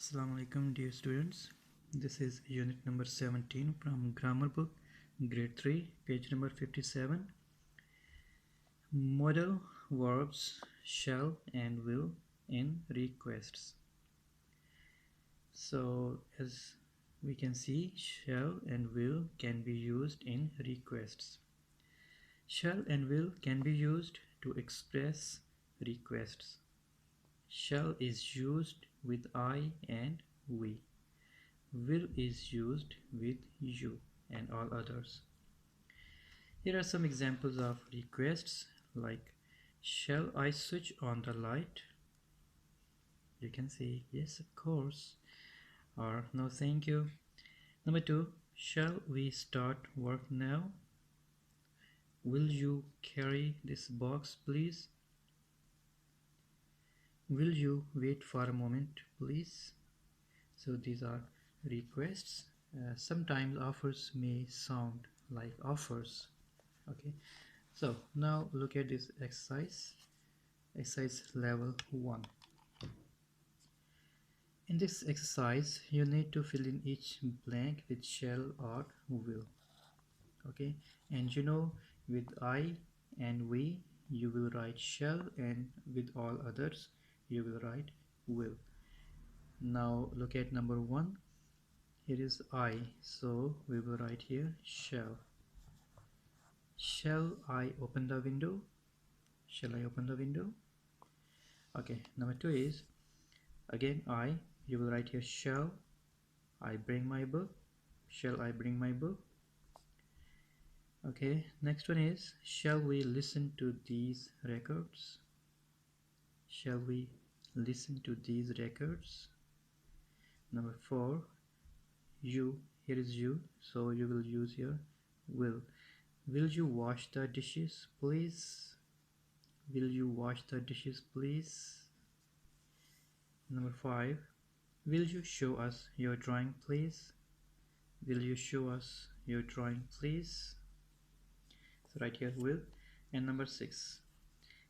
Assalamu alaikum dear students. This is unit number 17 from grammar book grade 3 page number 57. Modal verbs shall and will in requests. So as we can see, shall and will can be used in requests. Shall and will can be used to express requests. Shall is used with I and we. Will is used with you and all others. Here are some examples of requests like, shall I switch on the light? You can say yes, of course, or no, thank you. Number 2, shall we start work now? Will you carry this box, please? Will you wait for a moment, please? So these are requests. Sometimes offers may sound like offers. Okay, so now look at this exercise level 1. In this exercise you need to fill in each blank with shall or will. Okay, and with I and we you will write shall, and with all others you will write will. Now look at number 1. Here is I, so we will write here shall. Shall I open the window? Shall I open the window? Okay, number 2 is again I, you will write here shall I bring my book? Shall I bring my book? Okay, next one is, shall we listen to these records? Shall we listen to these records? Number 4, you, here is you, so you will use here will. Will you wash the dishes, please? Will you wash the dishes, please? Number 5, will you show us your drawing, please? Will you show us your drawing, please? So right here will. And number 6,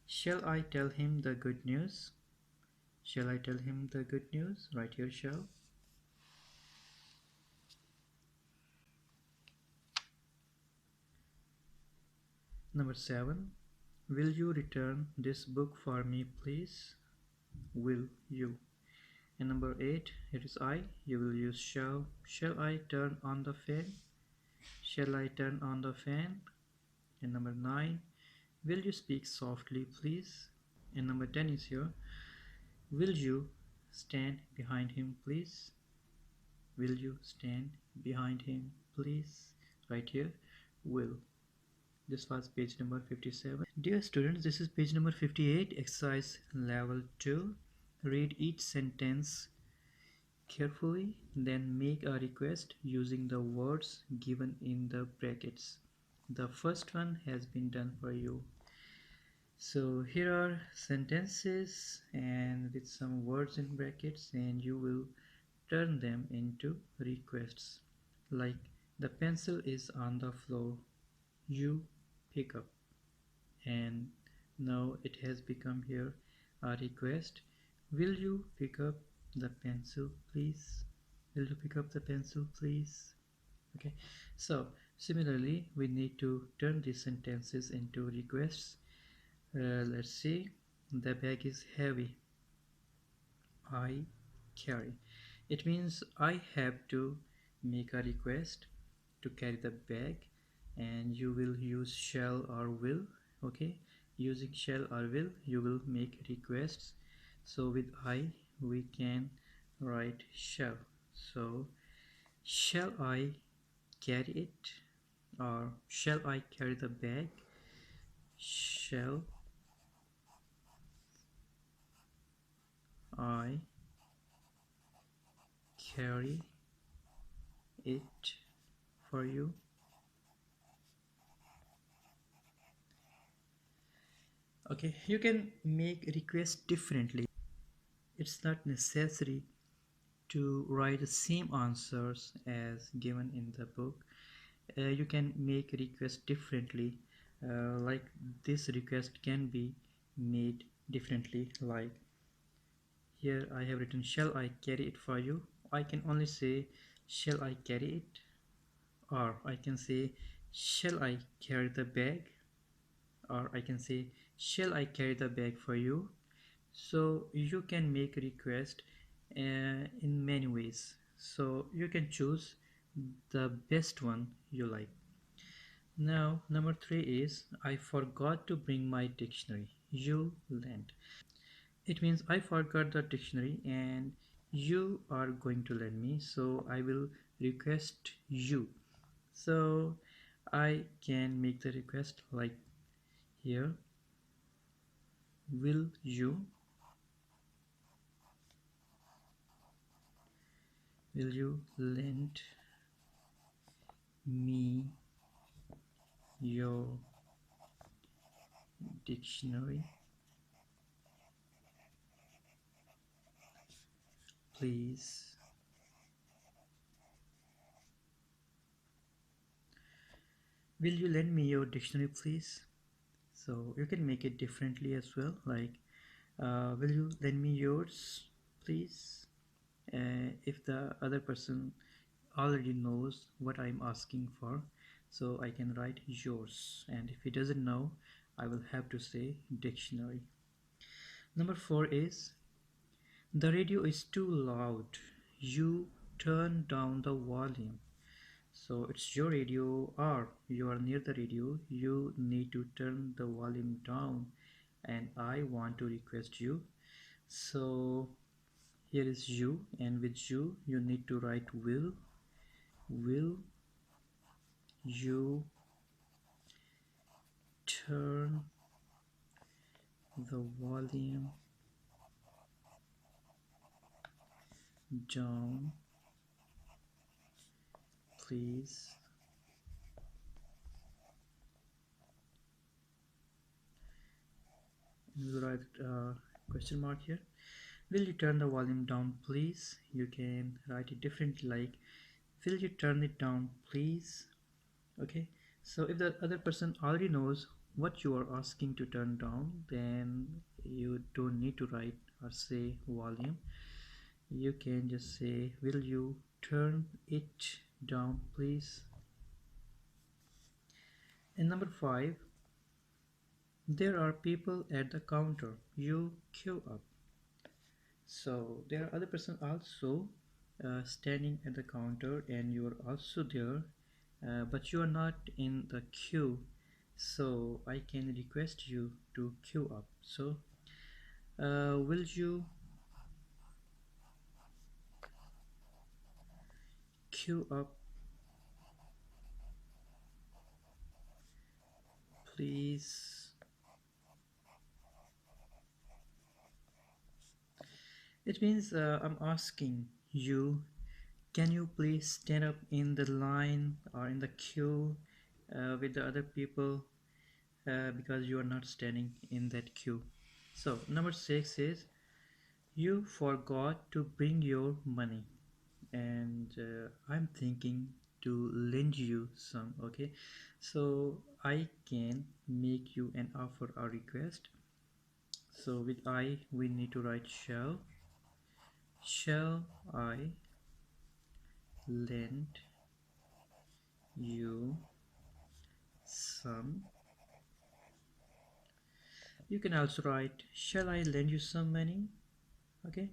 shall I tell him the good news? Shall I tell him the good news? Right here shall. Number 7, will you return this book for me, please? Will you. And number 8, it is I, you will use shall. Shall I turn on the fan? Shall I turn on the fan? And number 9, will you speak softly, please? And number 10 is here, will you stand behind him, please? Will you stand behind him, please? Right here will. This was page number 57. Dear students, this is page number 58, exercise level 2. Read each sentence carefully, then make a request using the words given in the brackets. The first one has been done for you. So here are sentences and with some words in brackets, and you will turn them into requests. Like, the pencil is on the floor, you pick up. And now it has become here a request. Will you pick up the pencil, please? Will you pick up the pencil, please? Okay, so similarly we need to turn these sentences into requests. Let's see. The bag is heavy, I carry. It means I have to make a request to carry the bag, and you will use shall or will. Okay, using shall or will you will make requests. So with I we can write shall. So shall I carry it, or shall I carry the bag? Shall I carry it for you? Okay, you can make requests differently. It's not necessary to write the same answers as given in the book. You can make requests differently. Like, this request can be made differently, like, Here I have written shall I carry it for you. I can only say shall I carry it, or I can say shall I carry the bag, or I can say shall I carry the bag for you. So you can make a request in many ways, so you can choose the best one you like. Now number 3 is I forgot to bring my dictionary, you lend. It means I forgot the dictionary and you are going to lend me, so I will request you. So I can make the request like here, will you lend me your dictionary, please? Will you lend me your dictionary, please? So you can make it differently as well, like will you lend me yours, please? If the other person already knows what I'm asking for, so I can write yours, and if he doesn't know, I will have to say dictionary. Number 4 is the radio is too loud, you turn down the volume. So it's your radio, or you are near the radio, you need to turn the volume down, and I want to request you. So here is you, and with you need to write will you turn the volume down, please? And we'll write question mark here. Will you turn the volume down, please? You can write it differently, like will you turn it down, please? Okay, so if the other person already knows what you are asking to turn down, then you don't need to write or say volume. You can just say will you turn it down, please? And number 5, there are people at the counter, you queue up. So there are other person also standing at the counter, and you are also there, but you are not in the queue, so I can request you to queue up. So will you queue up, please? It means I'm asking you, can you please stand up in the line or in the queue with the other people, because you are not standing in that queue. So number 6 is you forgot to bring your money, and I'm thinking to lend you some. Okay, so I can make you an offer or request. So with I we need to write shall I lend you some. You can also write shall I lend you some money. Okay,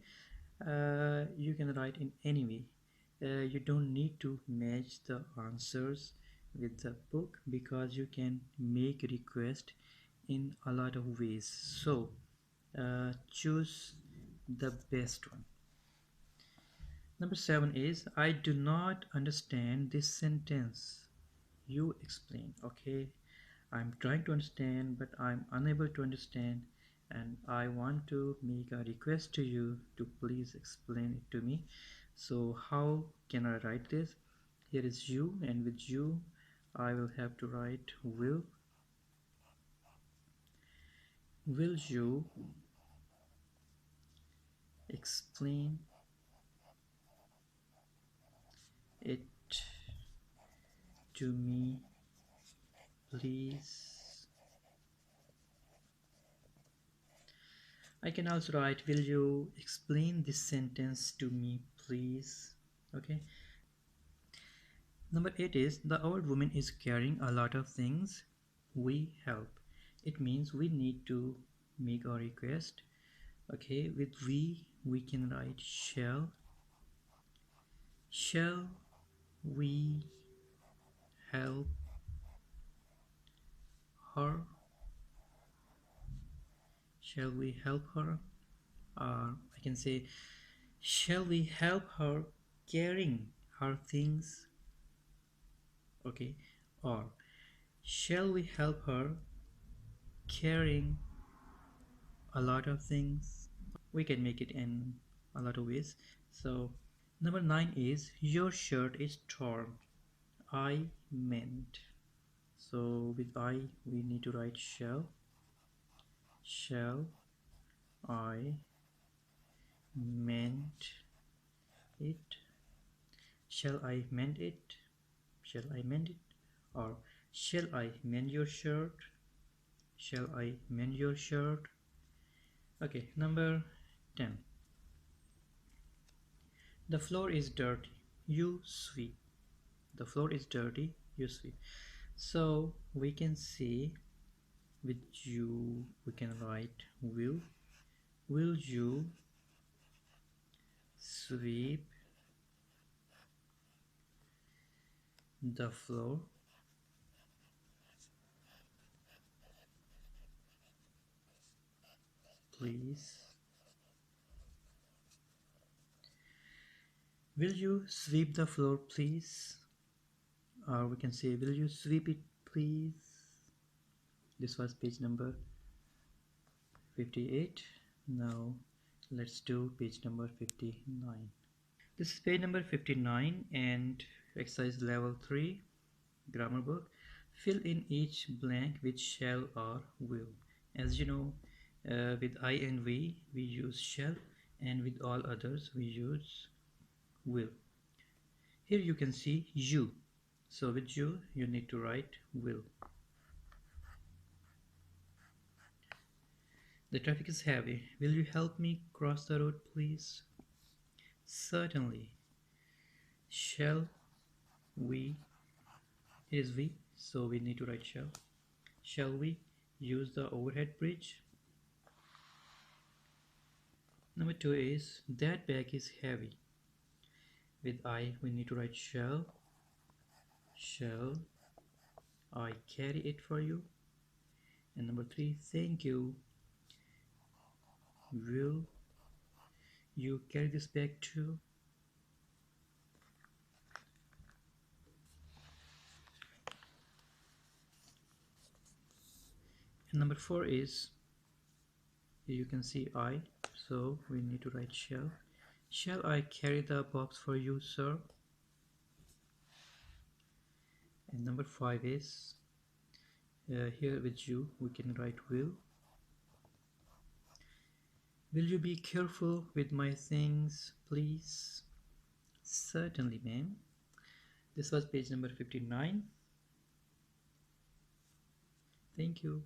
you can write in any way. You don't need to match the answers with the book, because you can make request in a lot of ways. So choose the best one. Number 7 is I do not understand this sentence, you explain. Okay, I'm trying to understand, but I'm unable to understand, and I want to make a request to you to please explain it to me. So how can I write this? Here is you, and with you I will have to write will you explain it to me, please? I can also write, will you explain this sentence to me, please? Okay. Number 8 is, the old woman is carrying a lot of things. We help. It means we need to make a request. Okay, with we can write shall. Shall we help her? Shall we help her? Or I can say, shall we help her carrying her things? Okay, or shall we help her carrying a lot of things? We can make it in a lot of ways. So number 9 is, your shirt is torn. I meant. So with I we need to write shall. Shall I meant it? Shall I mend it? Shall I mend it? Or shall I mend your shirt? Shall I mend your shirt? Okay, number 10. The floor is dirty. You sweep. The floor is dirty. You sweep. So we can see, with you we can write will. Will you sweep the floor? Please. Will you sweep the floor, please? Or we can say, will you sweep it, please? This was page number 58. Now let's do page number 59. This is page number 59 and exercise level 3, grammar book. Fill in each blank with shall or will. As you know, with I and we use shall, and with all others we use will. Here you can see you. So with you need to write will. The traffic is heavy. Will you help me cross the road, please? Certainly. Shall we? It is we, so we need to write shall. Shall we use the overhead bridge? Number 2 is, that bag is heavy. With I, we need to write shall. Shall I carry it for you? And number 3, thank you. Will you carry this bag too? And number 4 is, you can see I, so we need to write shall. Shall I carry the box for you, sir? And number 5 is, here with you we can write will. Will you be careful with my things, please? Certainly, ma'am. This was page number 59. Thank you.